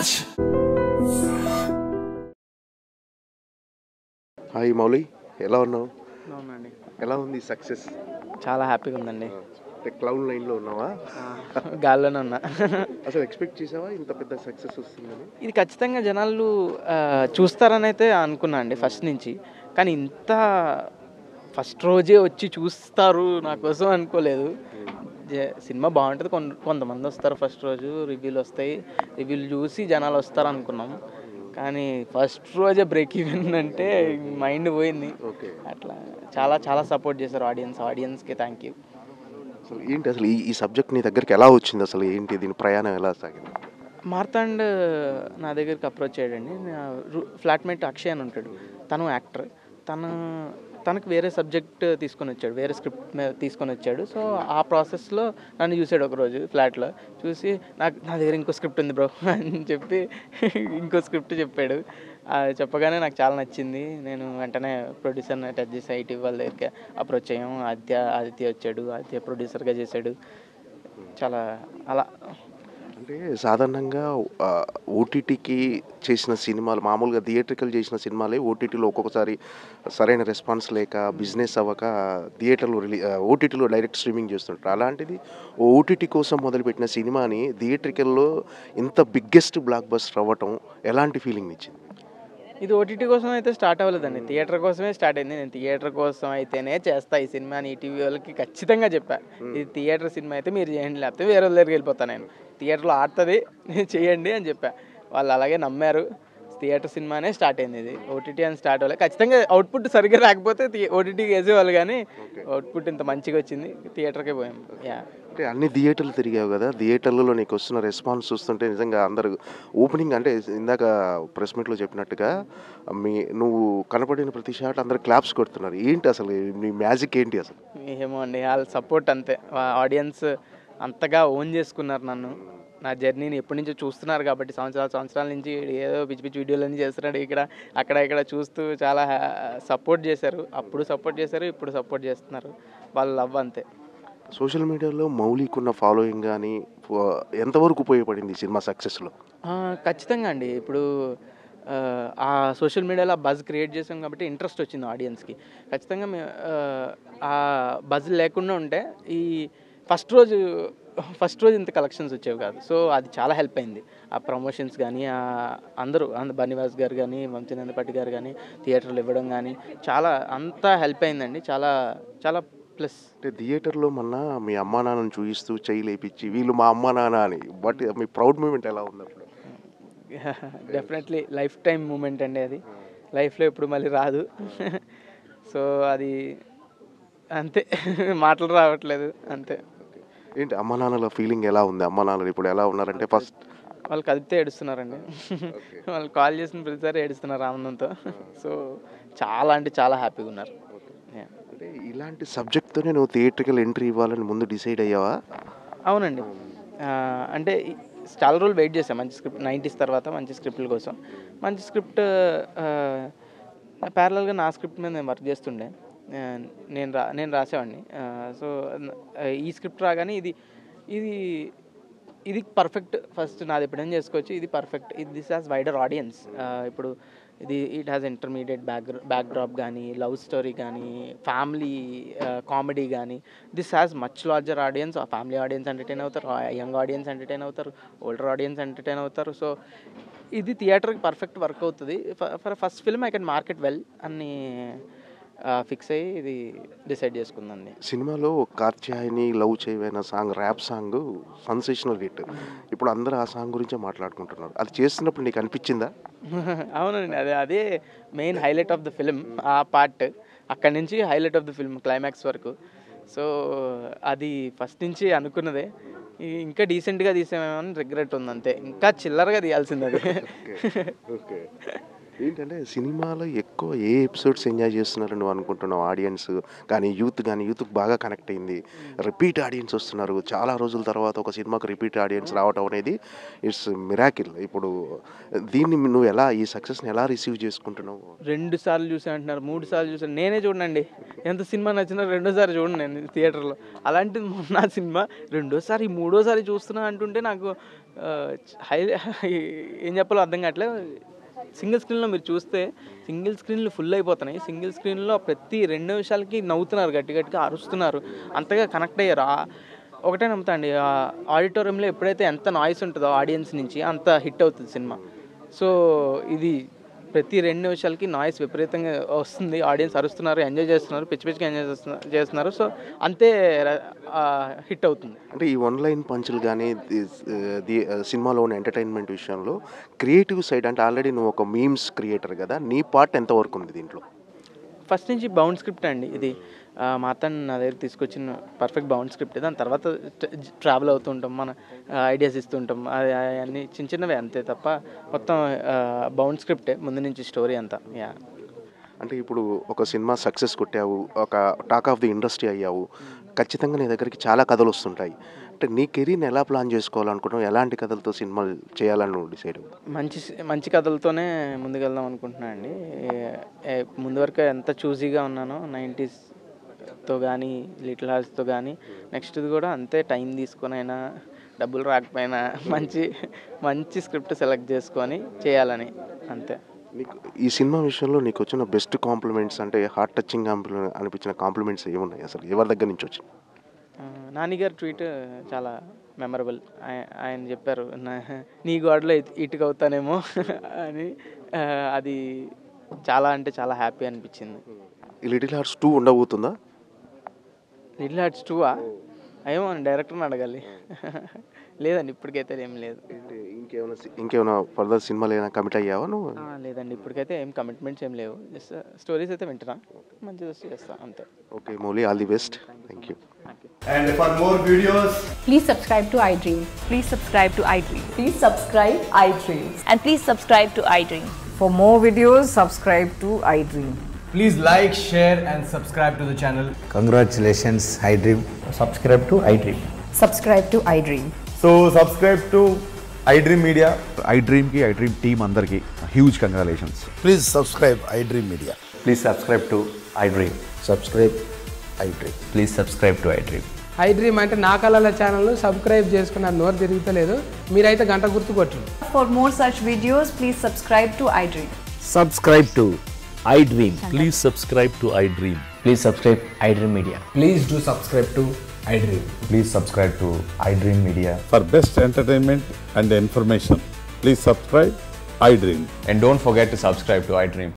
Raj. Hi Mouli, ఎలా ఉన్నావు? అవునండి, ఎలా ఉంది సక్సెస్? చాలా హ్యాపీగా ఉందండి. అంటే క్లౌడ్ లైన్లో ఉన్నావా? గాల్లోనే ఉన్నా. అసలు ఎక్స్పెక్ట్ చేసావా ఇంత పెద్ద సక్సెస్ వస్తుందని? ఇది ఖచ్చితంగా జనాలు చూస్తారని అయితే అనుకున్నా అండి ఫస్ట్ నుంచి. కానీ ఇంత ఫస్ట్ రోజే వచ్చి చూస్తారు నా కోసం అనుకోలేదు. సినిమా బాగుంటుంది, కొంతమంది వస్తారు ఫస్ట్ రోజు, రివ్యూలు వస్తాయి, రివ్యూలు చూసి జనాలు వస్తారు అనుకున్నాం. కానీ ఫస్ట్ రోజే బ్రేక్ ఈవెన్ అంటే మైండ్ పోయింది. అట్లా చాలా చాలా సపోర్ట్ చేశారు ఆడియన్స్కి థ్యాంక్ యూ. అసలు ఏంటి అసలు ఈ సబ్జెక్ట్ నీ దగ్గరికి ఎలా వచ్చింది? అసలు ఏంటి దీని ప్రయాణం ఎలా సాగింది? మార్తాండ్ నా దగ్గరికి అప్రోచ్ అయ్యాడండి. ఫ్లాట్మేట్ అక్షయ్ అని ఉంటాడు, తను యాక్టర్. తనకు వేరే సబ్జెక్ట్ తీసుకొని వచ్చాడు, వేరే స్క్రిప్ట్ తీసుకొని వచ్చాడు. సో ఆ ప్రాసెస్లో నన్ను చూసాడు ఒకరోజు ఫ్లాట్లో. చూసి నా దగ్గర ఇంకో స్క్రిప్ట్ ఉంది బ్రో అని చెప్పి ఇంకో స్క్రిప్ట్ చెప్పాడు. చెప్పగానే నాకు చాలా నచ్చింది. నేను వెంటనే ప్రొడ్యూసర్ని టచ్ చేసి ఐటీ వాళ్ళ దగ్గరికి అప్రోచ్ అయ్యాము. ఆదిత్య వచ్చాడు, ఆదిత్య ప్రొడ్యూసర్గా చేశాడు. చాలా అలా అంటే సాధారణంగా ఓటీటీకి చేసిన సినిమాలు, మామూలుగా థియేట్రికల్ చేసిన సినిమాలే ఓటీటీలో ఒక్కొక్కసారి సరైన రెస్పాన్స్ లేక బిజినెస్ అవ్వక ఓటీటీలో డైరెక్ట్ స్ట్రీమింగ్ చేస్తుంటారు. అలాంటిది ఓటీటీ కోసం మొదలుపెట్టిన సినిమాని థియేట్రికల్లో ఇంత బిగ్గెస్ట్ బ్లాక్ బస్టర్ అవ్వటం ఎలాంటి ఫీలింగ్ ఇచ్చింది? ఇది ఓటీటీ కోసం అయితే స్టార్ట్ అవ్వలేదండి, థియేటర్ కోసమే స్టార్ట్ అయింది. నేను థియేటర్ కోసం అయితేనే చేస్తా ఈ సినిమా అని ఈటీవీ వాళ్ళకి ఖచ్చితంగా చెప్పాను. ఇది థియేటర్ సినిమా అయితే మీరు చేయండి, లేకపోతే వేరే వాళ్ళ దగ్గరికి వెళ్ళిపోతాను, నేను థియేటర్లో ఆడుతుంది చేయండి అని చెప్పా. వాళ్ళు అలాగే నమ్మారు. థియేటర్ సినిమానే స్టార్ట్ అయింది. ఇది ఓటీటీ అని స్టార్ట్ అవ్వలేదు. ఖచ్చితంగా అవుట్పుట్ సరిగ్గా రాకపోతే ఓటీటీకి వేసేవాళ్ళు, కానీ అవుట్పుట్ ఇంత మంచిగా వచ్చింది, థియేటర్కే పోయాం. అంటే అన్ని థియేటర్లు తిరిగావు కదా, థియేటర్లలో నీకు వస్తున్న రెస్పాన్స్ చూస్తుంటే నిజంగా అందరు ఓపెనింగ్ అంటే ఇందాక ప్రెస్ మీట్లో చెప్పినట్టుగా నువ్వు కనపడిన ప్రతి షాట్ అందరు క్లాప్స్ కొడుతున్నారు. ఏంటి అసలు నీ మ్యాజిక్ ఏంటి అసలు? ఏమో అండి, వాళ్ళ సపోర్ట్ అంతే. ఆడియన్స్ అంతగా ఓన్ చేసుకున్నారు నన్ను, నా జర్నీని ఎప్పటి నుంచో చూస్తున్నారు కాబట్టి, సంవత్సరాల నుంచి ఏదో పిచ్చి పిచ్చి వీడియోలన్నీ చేస్తున్నాడు, ఇక్కడ చూస్తూ చాలా సపోర్ట్ చేశారు. అప్పుడు సపోర్ట్ చేశారు, ఇప్పుడు సపోర్ట్ చేస్తున్నారు. వాళ్ళ లవ్ అంతే. సోషల్ మీడియాలో మౌలికున్న ఫాలోయింగ్ కానీ ఎంతవరకు ఉపయోగపడింది ఈ సినిమా సక్సెస్లో? ఖచ్చితంగా అండి. ఇప్పుడు ఆ సోషల్ మీడియాలో బజ్ క్రియేట్ చేసాం కాబట్టి ఇంట్రెస్ట్ వచ్చింది ఆడియన్స్కి. ఖచ్చితంగా ఆ బజ్ లేకుండా ఉంటే ఈ ఫస్ట్ రోజు ఇంత కలెక్షన్స్ వచ్చేవి కాదు. సో అది చాలా హెల్ప్ అయింది. ఆ ప్రమోషన్స్ కానీ, అందరూ బన్నీవాస్ గారు కానీ, వంశీనందపట్టి గారు కానీ థియేటర్లు ఇవ్వడం కానీ చాలా అంతా హెల్ప్ అయిందండి. చాలా చాలా ప్లస్. అంటే థియేటర్లో మొన్న మీ అమ్మా నాన్నని చూపిస్తూ చెయ్యి లేపించి వీళ్ళు మా అమ్మా నాన్న అని, బట్ మీ ప్రౌడ్ మూమెంట్ ఎలా ఉంది అప్పుడు? డెఫినెట్లీ లైఫ్ టైం మూమెంట్ అండి అది, లైఫ్లో ఇప్పుడు మళ్ళీ రాదు. సో అది అంతే, మాటలు రావట్లేదు అంతే. ఏంటి అమ్మ నాన్నల ఫీలింగ్ ఎలా ఉంది? అమ్మ నాన్నలు ఇప్పుడు ఎలా ఉన్నారంటే ఫస్ట్ వాళ్ళు కదిపితే ఏడుస్తున్నారండి. వాళ్ళు కాల్ చేసిన ప్రతిసారి ఏడుస్తున్నారు ఆనందంతో. సో చాలా అంటే చాలా హ్యాపీగా ఉన్నారు. అంటే ఇలాంటి సబ్జెక్ట్తోనే నువ్వు థియేటర్కల్ ఎంట్రీ ఇవ్వాలని ముందు డిసైడ్ అయ్యావా? అవునండి, అంటే చాలా రోజులు వెయిట్ చేశాను మంచి స్క్రిప్ట్. 90s తర్వాత మంచి స్క్రిప్ట్ల కోసం. మంచి స్క్రిప్ట్ ప్యారలల్గా నా స్క్రిప్ట్ మీద నేను వర్క్ చేస్తుండే. నేను రాసేవాడిని. సో ఈ స్క్రిప్ట్ రాగానే ఇది పర్ఫెక్ట్, ఫస్ట్ నాది ఎప్పుడైనా చేసుకోవచ్చు, ఇది perfect, this has wider audience. ఇప్పుడు ఇట్ హ్యాస్ ఇంటర్మీడియట్ బ్యాక్డ్రాప్ కానీ, లవ్ స్టోరీ కానీ, ఫ్యామిలీ కామెడీ కానీ, this has much larger audience. ఆ ఫ్యామిలీ ఆడియన్స్ ఎంటర్టైన్ అవుతారు, యంగ్ ఆడియన్స్ ఎంటర్టైన్ అవుతారు, ఓల్డర్ ఆడియన్స్ ఎంటర్టైన్ అవుతారు. సో ఇది థియేటర్కి పర్ఫెక్ట్ వర్క్ అవుతుంది. For first film I can market well అని ఫిక్స్ అయ్యి ఇది డిసైడ్ చేసుకుందండి. సినిమాలో కార్త్యాయని లవ్ చేయవైన song, rap song sensational hit. ఇప్పుడు అందరూ ఆ సాంగ్ గురించే మాట్లాడుకుంటున్నారు. అది చేస్తున్నప్పుడు నీకు అనిపించిందా? అవునండి, అదే main highlight of the film. ఆ పార్ట్ అక్కడి నుంచి highlight of the film climax వరకు. సో అది ఫస్ట్ నుంచి అనుకున్నదే. ఇంకా డీసెంట్గా తీసామేమో అని రిగ్రెట్ ఉంది అంతే, ఇంకా చిల్లరగా తీయాల్సింది అది. ఓకే. ఏంటంటే సినిమాలో ఎక్కువ ఏ ఎపిసోడ్స్ ఎంజాయ్ చేస్తున్నారు నువ్వు అనుకుంటున్నావు? ఆడియన్స్ కానీ యూత్కి బాగా కనెక్ట్ అయింది. రిపీట్ ఆడియన్స్ వస్తున్నారు. చాలా రోజుల తర్వాత ఒక సినిమాకి రిపీట్ ఆడియన్స్ రావటం అనేది ఇట్స్ మిరాకిల్. ఇప్పుడు దీన్ని నువ్వు ఎలా ఈ సక్సెస్ని ఎలా రిసీవ్ చేసుకుంటున్నావు? 2 సార్లు చూసా అంటున్నారు, 3 సార్లు చూసాను. నేనే చూడనండి, ఎంత సినిమా నచ్చినా రెండోసారి చూడండి నేను థియేటర్లో. అలాంటిది మొన్న సినిమా రెండోసారి మూడోసారి చూస్తున్నా అంటుంటే నాకు ఏం చెప్పాలో అర్థం కావట్లేదు. సింగిల్ స్క్రీన్లో మీరు చూస్తే సింగిల్ స్క్రీన్లు ఫుల్ అయిపోతున్నాయి. సింగిల్ స్క్రీన్లో ప్రతి 2 నిమిషాలకి నవ్వుతున్నారు, గట్టి గట్టిగా అరుస్తున్నారు, అంతగా కనెక్ట్ అయ్యారు. ఒకటే నమ్ముతా అండి, ఆడిటోరియంలో ఎప్పుడైతే ఎంత నాయిస్ ఉంటుందో ఆడియన్స్ నుంచి అంత హిట్ అవుతుంది సినిమా. సో ఇది ప్రతి 2 నిమిషాలకి నాయిస్ విపరీతంగా వస్తుంది, ఆడియన్స్ అరుస్తున్నారు, ఎంజాయ్ చేస్తున్నారు, పిచ్చి పిచ్చిగా ఎంజాయ్ చేస్తున్నారు. సో అంతే హిట్ అవుతుంది. అంటే ఈ లైన్ పంచులు కానీ సినిమాలో ఉన్న ఎంటర్టైన్మెంట్ విషయంలో క్రియేటివ్ సైడ్ అంటే ఆల్రెడీ నువ్వు ఒక మీమ్స్ క్రియేటర్ కదా, నీ పార్ట్ ఎంతవరకు ఉంది దీంట్లో? ఫస్ట్ నుంచి బౌండ్ స్క్రిప్ట్ అండి ఇది. మా అతను నా దగ్గర తీసుకొచ్చిన పర్ఫెక్ట్ బౌండ్ స్క్రిప్ట్. దాని తర్వాత ట్రావెల్ అవుతూ ఉంటాం, మన ఐడియాస్ ఇస్తుంటాం, అన్నీ చిన్న చిన్నవే అంతే తప్ప మొత్తం బౌండ్ స్క్రిప్టే ముందు నుంచి స్టోరీ అంతా. అంటే ఇప్పుడు ఒక సినిమా సక్సెస్ కొట్టావు, ఒక టాక్ ఆఫ్ ది ఇండస్ట్రీ అయ్యావు, ఖచ్చితంగా నీ దగ్గరికి చాలా కథలు వస్తుంటాయి. అంటే నీ కెరీర్ని ఎలా ప్లాన్ చేసుకోవాలనుకుంటున్నావు? ఎలాంటి కథలతో సినిమాలు చేయాలని నువ్వు డిసైడ్ అవ్వు? మంచి కథలతోనే ముందుకెళ్దాం అనుకుంటున్నాను అండి. ముందు వరకు ఎంత చూజీగా ఉన్నానో 90sతో కానీ లిటిల్ హార్ట్స్తో కానీ, నెక్స్ట్ది కూడా అంతే టైం తీసుకొని అయినా డబ్బులు రాకపోయినా మంచి స్క్రిప్ట్ సెలెక్ట్ చేసుకొని చేయాలని అంతే. నీకు ఈ సినిమా విషయంలో నీకు వచ్చిన బెస్ట్ కాంప్లిమెంట్స్ అంటే హార్ట్ టచింగ్ అనిపించిన కాంప్లిమెంట్స్ ఏమున్నాయి? అసలు ఎవరి దగ్గర నుంచి వచ్చింది? నాని గారి ట్వీట్ చాలా మెమరబుల్. ఆయన చెప్పారు, నీ గోడలో ఇటుక అవుతానేమో అని. అది చాలా అంటే చాలా హ్యాపీ అనిపించింది. ఈ లిటిల్ హార్ట్స్ 2 ఉండబోతుందా? లిటిల్ హార్ట్స్ 2 ఏమో డైరెక్టర్ని అడగాలి. లేదండి ఇప్పటికైతే ఏం లేదు. ఇంకేమైనా ఫర్దర్ సినిమాలు ఏమైనా కమిట్ అయ్యావా నువ్వు? లేదండి ఇప్పటికైతే ఏం కమిట్మెంట్స్ ఏం లేవు. జస్ట్ స్టోరీస్ అయితే వింటున్నా, మంచిగా చేస్తా అంతే. Okay Mouli, all the best. Thank you. And for more videos, please subscribe to iDream. Please subscribe to iDream. Please subscribe iDream. And please subscribe to iDream. For more videos, subscribe to iDream. please like, share and subscribe to the channel. Congratulations, iDream. Subscribe to iDream. Subscribe to iDream. So subscribe to iDream Media. iDream ki iDream team andarki huge congratulations. Please subscribe iDream Media. Please subscribe to iDream. Subscribe iDream. Please subscribe to iDream. iDream అంటే నా కళల channel subscribe చేసుకున్న నోరు తిరుగుతలేదు, మీరైతే గంట గుర్తు కొట్టండి. For more such videos, please subscribe to iDream. Subscribe to iDream. Please subscribe to iDream. Please subscribe iDream Media. Please do subscribe to iDream. Please subscribe to iDream Media. For best entertainment and information, please subscribe iDream. And don't forget to subscribe to iDream.